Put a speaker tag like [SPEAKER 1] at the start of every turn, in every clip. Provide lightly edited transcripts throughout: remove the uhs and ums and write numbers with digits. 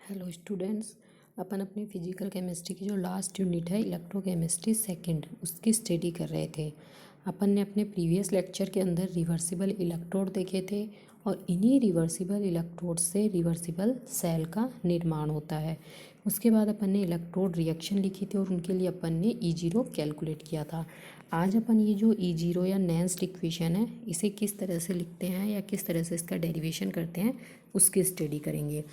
[SPEAKER 1] Hello students, अपन अपनी physical chemistry की जो लास्ट यूनिट है इलेक्ट्रोकेमिस्ट्री सेकंड उसकी स्टडी कर रहे थे। अपन ने अपने प्रीवियस लेक्चर के अंदर रिवर्सिबल इलेक्ट्रोड देखे थे और इन्हीं रिवर्सिबल इलेक्ट्रोड से रिवर्सिबल सेल का निर्माण होता है। उसके बाद अपन ने इलेक्ट्रोड रिएक्शन लिखी थी और उनके लिए अपन ने E0 कैलकुलेट किया था। आज अपन ये जो E0 या नेंस्ट इक्वेशन है इसे किस तरह से लिखते हैं या किस तरह से इसका डेरिवेशन करते हैं उसकी स्टडी करेंगे।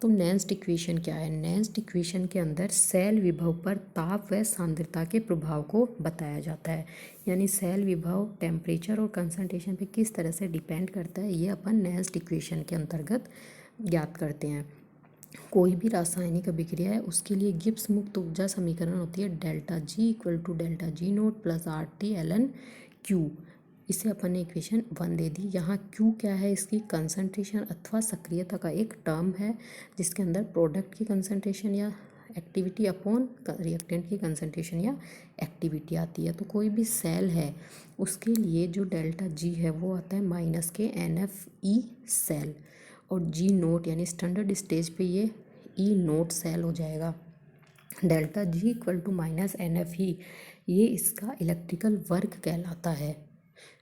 [SPEAKER 1] तो नेंस्ट इक्वेशन क्या है? नेंस्ट इक्वेशन के अंदर सेल विभव पर ताप व सांद्रता के प्रभाव को बताया जाता है, यानी सेल विभव टेम्परेचर और कंसंट्रेशन पे किस तरह से डिपेंड करता है, ये अपन नेंस्ट इक्वेशन के अंतर्गत ज्ञात करते हैं। कोई भी रासायनिक अभिक्रिया है उसके लिए गिब्स मुक्त ऊर्जा समीकरण होती है delta G equal to delta G naught plus R T L N Q. इसे अपन ने इक्वेशन 1 दे दी। यहाँ क्यू क्या है? इसकी कंसंट्रेशन अथवा सक्रियता का एक टर्म है जिसके अंदर प्रोडक्ट की कंसंट्रेशन या एक्टिविटी अपॉन रिएक्टेंट की कंसंट्रेशन या एक्टिविटी आती है। तो कोई भी सेल है उसके लिए जो डेल्टा जी है वो आता है माइनस के NFE सेल और जी नोट यानी स्टैंडर्ड स्टेज पे ये ई नोट सेल हो जाएगा। Delta G equal to minus NFE ये इसका इलेक्ट्रिकल वर्क कहलाता है।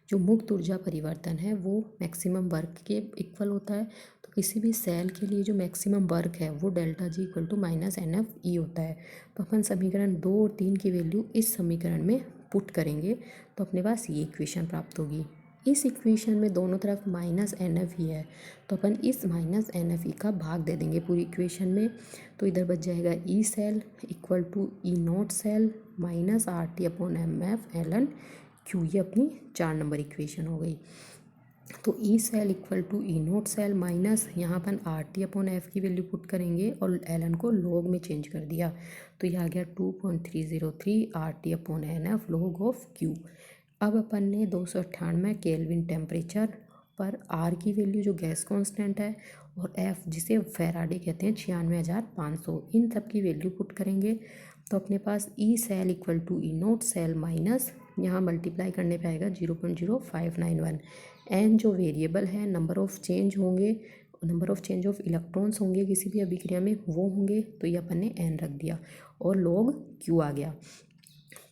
[SPEAKER 1] जो मुक्त ऊर्जा परिवर्तन है वो मैक्सिमम वर्क के इक्वल होता है। तो किसी भी सेल के लिए जो मैक्सिमम वर्क है वो delta G equal to minus NFE होता है। तो अपन समीकरण 2 और 3 की वैल्यू इस समीकरण में पुट करेंगे तो अपने पास ये इक्वेशन प्राप्त होगी। इस इक्वेशन में दोनों तरफ माइनस NFE है तो अपन इस माइनस NFE का भाग दे देंगे पूरी इक्वेशन में। तो इधर बच जाएगा E cell equal to E naught cell minus RT upon MF ln क्यू। ये अपनी 4 नंबर इक्वेशन हो गई। तो E cell equal to E naught cell minus यहाँ अपन RT अपॉन एफ की वैल्यू पुट करेंगे और एलन को लॉग में चेंज कर दिया तो ये आ गया 2.303 RT upon NF log of Q. अब अपन ने 298 केल्विन टेम्परेचर पर R की वैल्यू जो गैस कांस्टेंट है और F जिसे फैराडे कहते हैं 96,500, इन सब की वैल्यू पुट करेंगे तो अपने पास E cell equal to E naught cell minus यहाँ मल्टीप्लाई करने पे आएगा 0.0591। एन जो वेरिएबल है नंबर ऑफ चेंज होंगे, number of change of electrons होंगे किसी भी अभिक्रिया में वो होंगे तो ये अपन ने एन रख दिया और लॉग क्यू आ गया।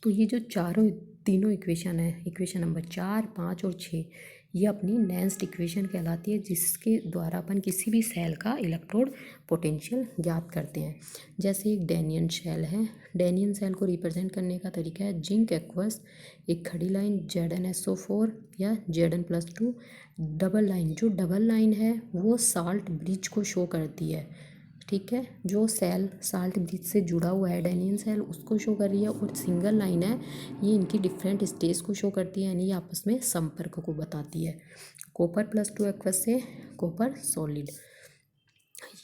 [SPEAKER 1] तो ये जो तीनों इक्वेशन है, इक्वेशन नंबर 4, 5 और 6, ये अपनी नेंस्ट इक्वेशन कहलाती है जिसके द्वारा अपन किसी भी सेल का इलेक्ट्रोड पोटेंशियल ज्ञात करते हैं। जैसे एक डेनियन सेल है, डेनियन सेल को रिप्रेजेंट करने का तरीका है जिंक एक्वस एक खड़ी लाइन ZnSO4 या Zn+2, डबल लाइन जो डबल लाइन है वो साल्ट ब्रिज को शो करती है। ठीक है, जो सेल साल्ट ब्रिज से जुड़ा हुआ है डेनियन सेल उसको शो कर रही है और सिंगल लाइन है ये इनकी डिफरेंट स्टेज को शो करती है, यानी ये आपस में संपर्क को बताती है। कॉपर+2 एक्वस से कॉपर सॉलिड।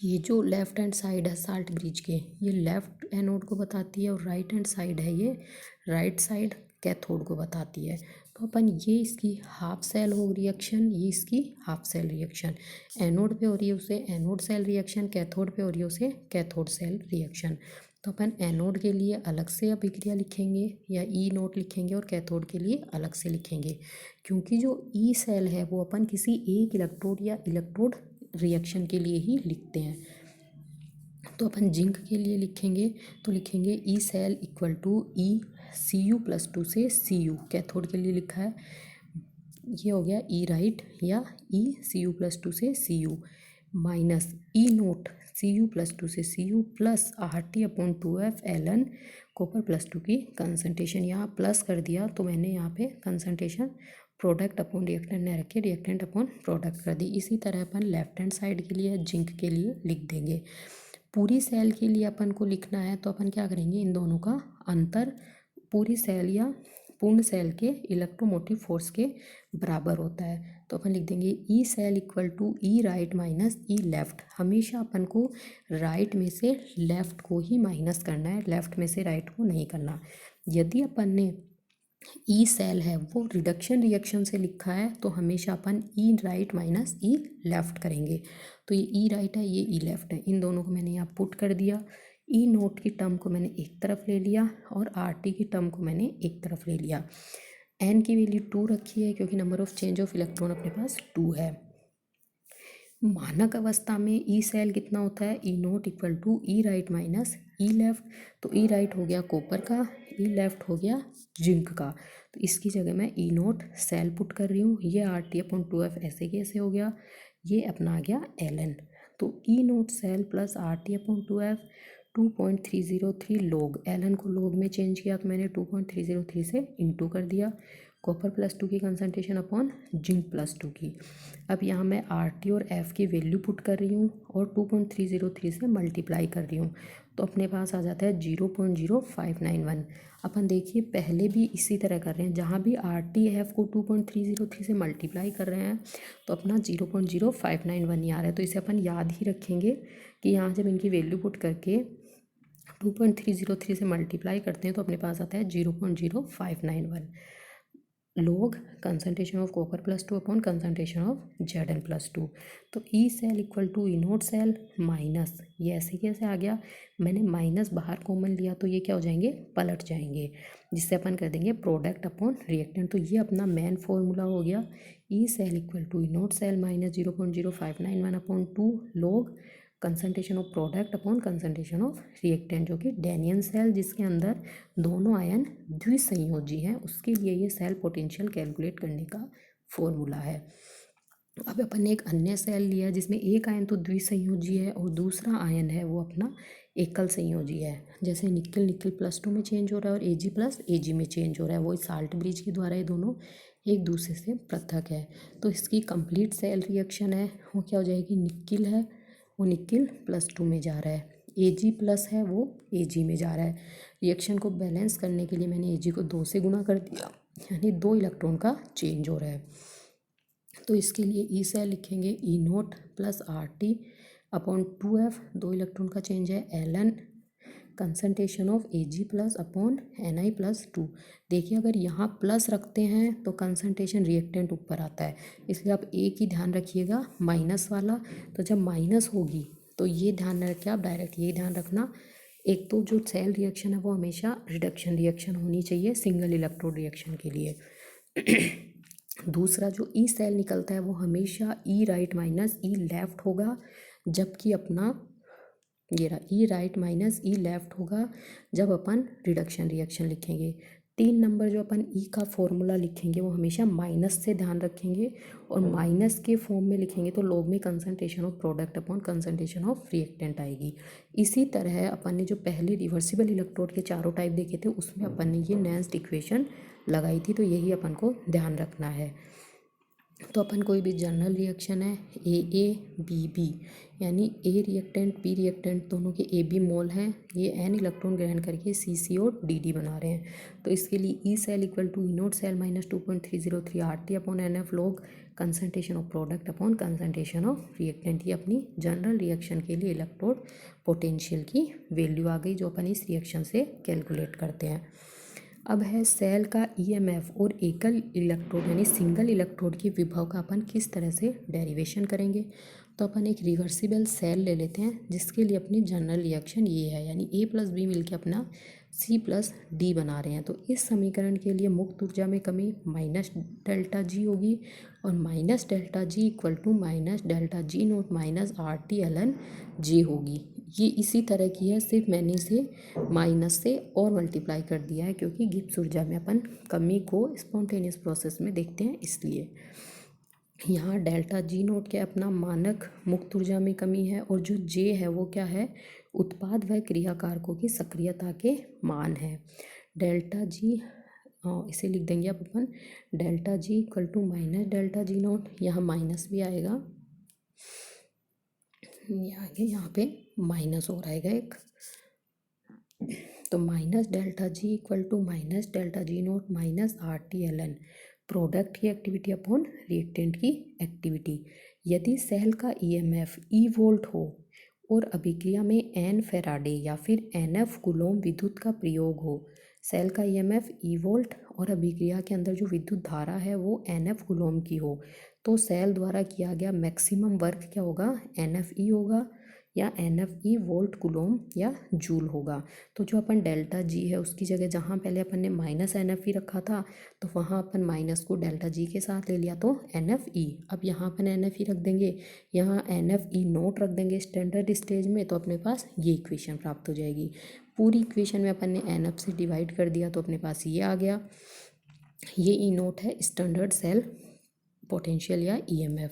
[SPEAKER 1] ये जो लेफ्ट हैंड साइड है साल्ट ब्रिज के ये लेफ्ट एनोड को बताती है और राइट हैंड साइड है ये राइट साइड कैथोड को बताती है। तो अपन ये इसकी हाफ सेल हो रिएक्शन, ये इसकी हाफ सेल रिएक्शन, एनोड पे हो रही है उसे एनोड सेल रिएक्शन, कैथोड पे हो रही है उसे कैथोड सेल रिएक्शन। तो अपन एनोड के लिए अलग से अभिक्रिया लिखेंगे या ई नोट लिखेंगे और कैथोड के लिए अलग से लिखेंगे, क्योंकि जो ई सेल है वो अपन किसी एक इलेक्ट्रोड या इलेक्ट्रोड रिएक्शन के लिए ही लिखते हैं। तो अपन जिंक के लिए लिखेंगे तो लिखेंगे E cell equal to E Cu+2 से Cu, कैथोड के लिए लिखा है ये हो गया ई राइट या ई Cu+2 से Cu माइनस ई नोट Cu+2 से Cu plus RT upon 2F ln कॉपर+2 की कंसंट्रेशन यहाँ प्लस कर दिया तो मैंने यहाँ पे कंसंट्रेशन प्रोडक्ट अपॉन रिएक्टेंट ने रखे, रिएक्टेंट अपॉन प्रोडक्ट कर दी। इसी तरह अपन लेफ्ट हैंड साइड के लिए जिंक के लिए लिख देंगे। पूरी सेल के लिए अपन को लिखना है तो अपन क्या करेंगे, इन दोनों का अंतर पूरी सेल या पूर्ण सेल के इलेक्ट्रोमोटिव फोर्स के बराबर होता है। तो अपन लिख देंगे E cell equal to E right minus E left. हमेशा अपन को राइट में से लेफ्ट को ही माइनस करना है, लेफ्ट में से राइट को नहीं करना। यदि अपन ने ई सेल है वो रिडक्शन रिएक्शन से लिखा है तो हमेशा अपन ई राइट माइनस ई लेफ्ट करेंगे। तो ये ई राइट है ये ई लेफ्ट है, इन दोनों को मैंने यहाँ पुट कर दिया। ई नोट की टर्म को मैंने एक तरफ ले लिया और RT की टर्म को मैंने एक तरफ ले लिया। एन की वैल्यू 2 रखी है क्योंकि number of change of electron अपने पास 2 है। मानक अवस्था में ई सेल कितना होता है, E naught equal to E right minus E left. तो ई राइट हो गया कॉपर का, ई लेफ्ट हो गया जिंक का। तो इसकी जगह मैं ई नोट सेल पुट कर रही हूँ। ये आर टी अपॉन 2F ऐसे कैसे हो गया, ये अपना आ गया एल। तो E naught cell plus R T upon 2F 2.303 लोग, एल को लोग में चेंज किया तो मैंने 2.303 से इंटू कर दिया। कॉपर +2 की कंसनट्रेशन अपॉन जिंक +2 की। अब यहाँ मैं आर टी और एफ की वैल्यू पुट कर रही हूँ और 2.303 से मल्टीप्लाई कर रही हूँ, तो अपने पास आ जाता है 0.0591। अपन देखिए पहले भी इसी तरह कर रहे हैं, जहाँ भी आर टी एफ को 2.303 से मल्टीप्लाई कर रहे हैं तो अपना 0.0591 ही आ रहा है। तो इसे अपन याद ही रखेंगे कि यहाँ जब इनकी वैल्यू पुट करके 2.303 से मल्टीप्लाई करते हैं तो अपने पास आता है 0.0591 log concentration of copper +2 upon concentration of Zn+2। तो E cell equal to E naught cell minus, ये ऐसे कैसे आ गया, मैंने माइनस बाहर कॉमन लिया तो ये क्या हो जाएंगे, पलट जाएंगे, जिससे अपन कर देंगे प्रोडक्ट अपॉन रिएक्टेंट। तो ये अपना मेन फॉर्मूला हो गया, E cell equal to E naught cell minus 0.0591 upon 2 log concentration of product upon concentration of reactant, जो कि डैनियन सेल जिसके अंदर दोनों आयन द्विसंयोजी हैं, उसके लिए ये सेल पोटेंशियल कैलकुलेट करने का फॉर्मूला है। अब अपन ने एक अन्य सेल लिया जिसमें एक आयन तो द्विसंयोजी है और दूसरा आयन है वो अपना एकल संयोजी है। जैसे निकल निकल +2 में चेंज हो रहा है और Ag प्लस Ag में चेंज हो रहा है, वो साल्ट ब्रिज के द्वारा ये दोनों एक दूसरे से पृथक है। तो इसकी कंप्लीट सेल रिएक्शन है वो क्या हो जाएगी, निकिल है वो निकिल +2 में जा रहा है, Ag प्लस है वो Ag में जा रहा है। रिएक्शन को बैलेंस करने के लिए मैंने Ag को 2 से गुना कर दिया, यानी 2 इलेक्ट्रॉन का चेंज हो रहा है। तो इसके लिए ई सेल लिखेंगे E naught plus R T upon 2F, 2 electron का चेंज है, Ln concentration of Ag plus upon Ni+2। देखिए अगर यहाँ प्लस रखते हैं तो कंसनट्रेशन रिएक्टेंट ऊपर आता है, इसलिए आप एक ही ध्यान रखिएगा माइनस वाला। तो जब माइनस होगी तो ये ध्यान रखें, आप डायरेक्ट ये ध्यान रखना, एक तो जो सेल रिएक्शन है वो हमेशा रिडक्शन रिएक्शन होनी चाहिए सिंगल इलेक्ट्रोड रिएक्शन के लिए। दूसरा जो ई सेल निकलता है वो हमेशा ई राइट माइनस ई लेफ्ट होगा, जबकि अपना ये रहा ई राइट माइनस ई लेफ्ट होगा जब अपन रिडक्शन रिएक्शन लिखेंगे। 3 नंबर जो अपन ई का फॉर्मूला लिखेंगे वो हमेशा माइनस से ध्यान रखेंगे, और माइनस के फॉर्म में लिखेंगे तो लॉग में concentration of product upon concentration of reactant आएगी। इसी तरह अपन ने जो पहले रिवर्सिबल इलेक्ट्रोड के चारों टाइप देखे थे उसमें अपन ने ये नेक्स्ट इक्वेशन लगाई थी, तो यही अपन को ध्यान रखना है। तो अपन कोई भी जनरल रिएक्शन है AA, BB, यानी ए रिएक्टेंट बी रिएक्टेंट दोनों के AB मोल हैं, ये N इलेक्ट्रॉन ग्रहण करके CC और DD बना रहे हैं। तो इसके लिए E cell equal to E naught cell minus 2.303 RT upon NF log concentration of product upon concentration of reactant. ये अपनी जनरल रिएक्शन के लिए इलेक्ट्रोड पोटेंशियल की वैल्यू आ गई जो अपन इस रिएक्शन से कैलकुलेट करते हैं। अब है सेल का ईएमएफ और एकल इलेक्ट्रोड यानी सिंगल इलेक्ट्रोड की विभव का अपन किस तरह से डेरिवेशन करेंगे। तो अपन एक रिवर्सिबल सेल ले लेते हैं जिसके लिए अपनी जनरल रिएक्शन ये है, यानी A प्लस बी मिलकर अपना C प्लस डी बना रहे हैं। तो इस समीकरण के लिए मुक्त ऊर्जा में कमी माइनस डेल्टा जी होगी, और minus delta G equal to minus delta G naught minus RT ln G होगी। ये इसी तरह की है, सिर्फ मैंने इसे माइनस से और मल्टीप्लाई कर दिया है क्योंकि गिब्स ऊर्जा में अपन कमी को स्पॉन्टेनियस प्रोसेस में देखते हैं इसलिए। यहाँ डेल्टा जी नोट क्या अपना मानक मुक्त ऊर्जा में कमी है, और जो जे है वो क्या है, उत्पाद व क्रियाकारकों की सक्रियता के मान है। डेल्टा जी इसे लिख देंगे अब अपन delta G equal to minus delta G naught, यहाँ माइनस भी आएगा, ये आगे यहाँ पे माइनस हो रहेगा एक, तो minus delta G equal to minus delta G naught minus RT ln product की एक्टिविटी अपॉन रिएक्टेंट की एक्टिविटी। यदि सेल का ईएमएफ ई वोल्ट हो और अभिक्रिया में N फैराडे या फिर NF कूलोम विद्युत का प्रयोग हो, सेल का ईएमएफ ई वोल्ट और अभिक्रिया के अंदर जो विद्युत धारा है वो NF कूलोम की हो, तो सेल द्वारा किया गया मैक्सिमम वर्क क्या होगा, NFE होगा, या NFE वोल्ट कूलोम या जूल होगा। तो जो अपन डेल्टा जी है उसकी जगह जहाँ पहले अपन ने माइनस NFE रखा था तो वहाँ अपन माइनस को डेल्टा जी के साथ ले लिया तो NFE। अब यहाँ अपन NFE रख देंगे, यहाँ NFE नोट रख देंगे स्टैंडर्ड स्टेज में, तो अपने पास ये इक्वेशन प्राप्त हो जाएगी। पूरी इक्वेशन में अपन ने NF से डिवाइड कर दिया तो अपने पास ये आ गया। ये ई नोट है स्टैंडर्ड सेल पोटेंशियल या EMF।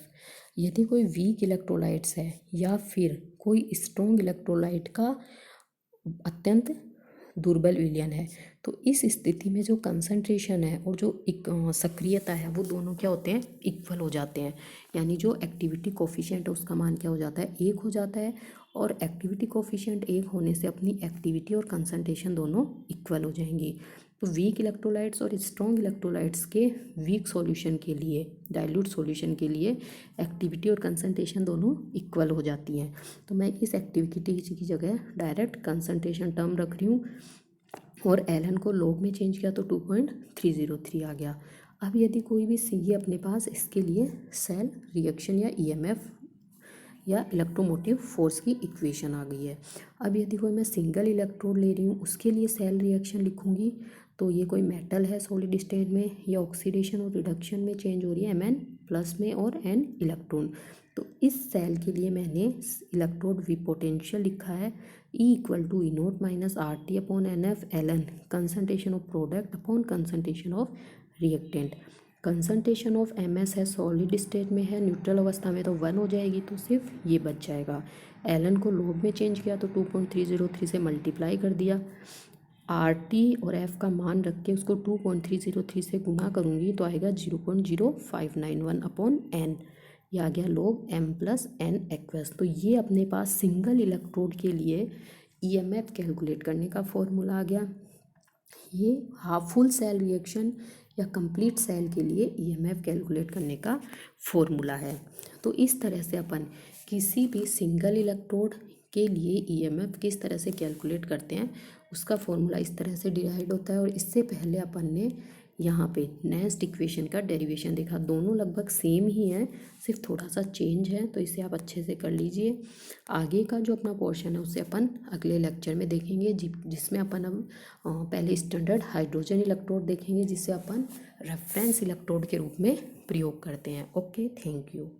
[SPEAKER 1] यदि कोई वीक इलेक्ट्रोलाइट्स है या फिर कोई स्ट्रॉन्ग इलेक्ट्रोलाइट का अत्यंत दुर्बल विलयन है तो इस स्थिति में जो कंसंट्रेशन है और जो सक्रियता है वो दोनों क्या होते हैं, इक्वल हो जाते हैं। यानी जो एक्टिविटी कोफिशिएंट है उसका मान क्या हो जाता है, 1 हो जाता है। और एक्टिविटी कोफिशिएंट 1 होने से अपनी एक्टिविटी और कंसंट्रेशन दोनों इक्वल हो जाएंगी। तो वीक इलेक्ट्रोलाइट्स और स्ट्रॉन्ग इलेक्ट्रोलाइट्स के वीक सॉल्यूशन के लिए, डाइल्यूट सॉल्यूशन के लिए एक्टिविटी और कंसंट्रेशन दोनों इक्वल हो जाती हैं। तो मैं इस एक्टिविटी की जगह डायरेक्ट कंसंट्रेशन टर्म रख रही हूँ और एलन को लॉग में चेंज किया तो 2.303 आ गया। अब यदि कोई भी सी अपने पास इसके लिए सेल रिएक्शन या EMF या इलेक्ट्रोमोटिव फोर्स की इक्वेशन आ गई है। अब यदि कोई मैं सिंगल इलेक्ट्रोड ले रही हूँ उसके लिए सेल रिएक्शन लिखूँगी तो ये कोई मेटल है सॉलिड स्टेट में, या ऑक्सीडेशन और रिडक्शन में चेंज हो रही है Mn प्लस में और N इलेक्ट्रॉन। तो इस सेल के लिए मैंने इलेक्ट्रोड वी पोटेंशियल लिखा है E = E0 - RT/NF ln concentration of product upon concentration of reactant. Concentration of MS है सॉलिड स्टेट में है, न्यूट्रल अवस्था में तो 1 हो जाएगी तो सिर्फ ये बच जाएगा। एलन को लॉग में चेंज किया तो 2.303 से मल्टीप्लाई कर दिया। RT और F का मान रख के उसको 2.303 से गुना करूँगी तो आएगा 0.0591/N। ये आ गया log M + N एक्वस। तो ये अपने पास सिंगल इलेक्ट्रोड के लिए EMF कैलकुलेट करने का फॉर्मूला आ गया। ये हाफ फुल सेल रिएक्शन या कंप्लीट सेल के लिए EMF कैलकुलेट करने का फॉर्मूला है। तो इस तरह से अपन किसी भी सिंगल इलेक्ट्रोड के लिए EMF किस तरह से कैलकुलेट करते हैं उसका फॉर्मूला इस तरह से डिराइव होता है। और इससे पहले अपन ने यहाँ पे नेक्स्ट इक्वेशन का डेरिवेशन देखा, दोनों लगभग सेम ही हैं, सिर्फ थोड़ा सा चेंज है, तो इसे आप अच्छे से कर लीजिए। आगे का जो अपना पोर्शन है उसे अपन अगले लेक्चर में देखेंगे जिसमें अपन अब पहले स्टैंडर्ड हाइड्रोजन इलेक्ट्रोड देखेंगे जिसे अपन रेफरेंस इलेक्ट्रोड के रूप में प्रयोग करते हैं। Okay, thank you.